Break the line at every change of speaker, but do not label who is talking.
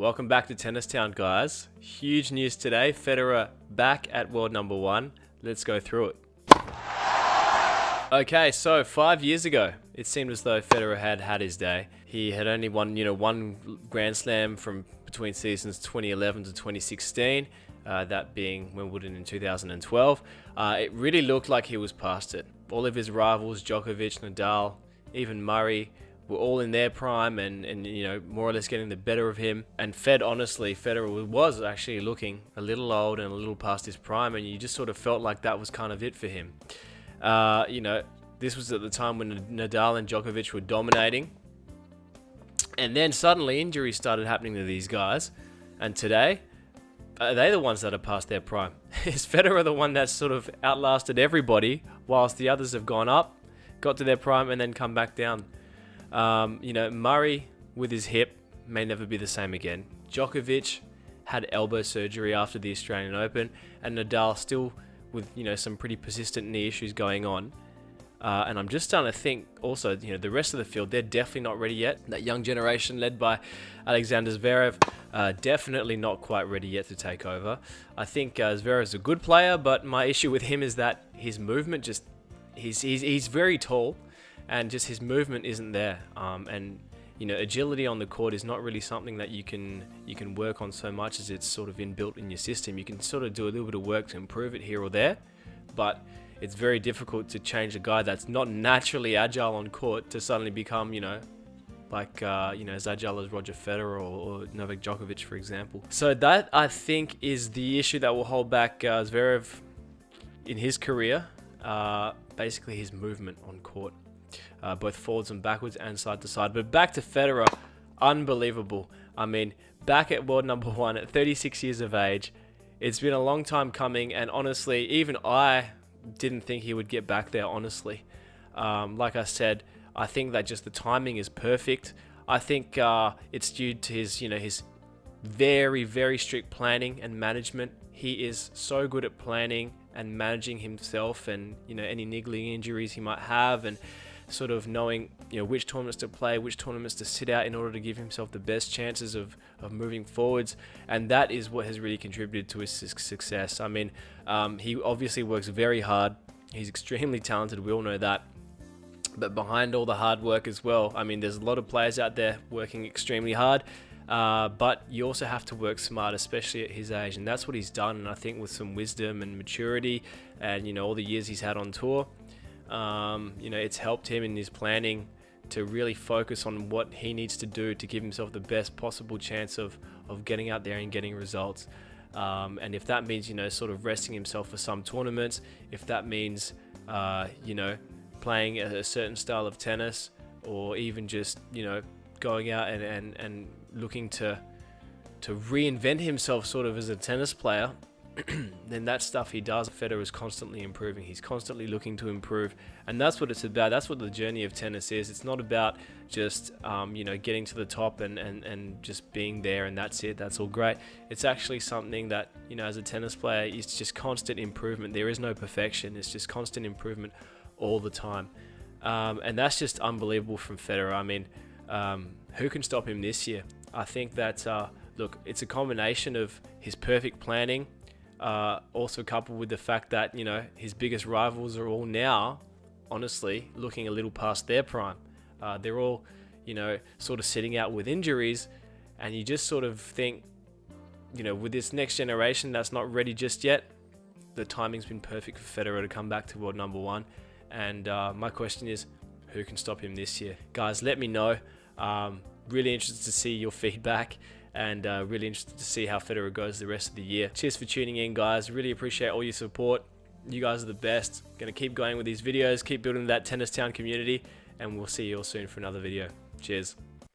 Welcome back to Tennis Town, guys. Huge news today. Federer back at world number 1. Let's go through it. Okay, so 5 years ago, it seemed as though Federer had his day. He had only won, one Grand Slam from between seasons 2011 to 2016, that being Wimbledon in 2012. It really looked like he was past it. All of his rivals, Djokovic, Nadal, even Murray, were all in their prime and more or less getting the better of him. And Federer was actually looking a little old and a little past his prime, and you just sort of felt like that was kind of it for him. This was at the time when Nadal and Djokovic were dominating, and then suddenly injuries started happening to these guys. And today, are they the ones that are past their prime? Is Federer the one that's sort of outlasted everybody, whilst the others have gone up, got to their prime, and then come back down? Murray with his hip may never be the same again. Djokovic had elbow surgery after the Australian Open, and Nadal still with some pretty persistent knee issues going on. And I'm just starting to think also, the rest of the field, they're definitely not ready yet. That young generation led by Alexander Zverev, definitely not quite ready yet to take over. I think Zverev's a good player, but my issue with him is that his movement he's very tall, and just his movement isn't there. Agility on the court is not really something that you can work on so much as it's sort of inbuilt in your system. You can sort of do a little bit of work to improve it here or there, but it's very difficult to change a guy that's not naturally agile on court to suddenly become, as agile as Roger Federer or Novak Djokovic, for example. So that, I think, is the issue that will hold back Zverev in his career, basically his movement on court. Both forwards and backwards and side to side. But back to Federer, unbelievable. I mean, back at world number 1 at 36 years of age. It's been a long time coming, and honestly, even I didn't think he would get back there, honestly. Like I said, I think that just the timing is perfect. I think it's due to his very, very strict planning and management. He is so good at planning and managing himself and, any niggling injuries he might have, and sort of knowing which tournaments to play, which tournaments to sit out in order to give himself the best chances of moving forwards. And that is what has really contributed to his success. I mean, he obviously works very hard. He's extremely talented, we all know that. But behind all the hard work as well, I mean, there's a lot of players out there working extremely hard, but you also have to work smart, especially at his age, and that's what he's done. And I think with some wisdom and maturity and all the years he's had on tour, it's helped him in his planning to really focus on what he needs to do to give himself the best possible chance of getting out there and getting results. And if that means, sort of resting himself for some tournaments, if that means, playing a certain style of tennis, or even just, going out and looking to reinvent himself sort of as a tennis player, then that stuff he does. Federer is constantly improving. He's constantly looking to improve, and that's what it's about. That's what the journey of tennis is. It's not about just getting to the top and just being there and that's it. That's all great. It's actually something that as a tennis player, it's just constant improvement. There is no perfection. It's just constant improvement all the time, and that's just unbelievable from Federer. I mean, who can stop him this year? I think that look, it's a combination of his perfect planning, also coupled with the fact that his biggest rivals are all now, honestly, looking a little past their prime. They're all sort of sitting out with injuries, and you just sort of think, with this next generation that's not ready just yet, the timing's been perfect for Federer to come back to world number 1. And my question is, who can stop him this year? Guys, let me know. Really interested to see your feedback, and really interested to see how Federer goes the rest of the year. Cheers for tuning in, guys. Really appreciate all your support. You guys are the best. Gonna keep going with these videos, keep building that Tennis Town community, and we'll see you all soon for another video. Cheers.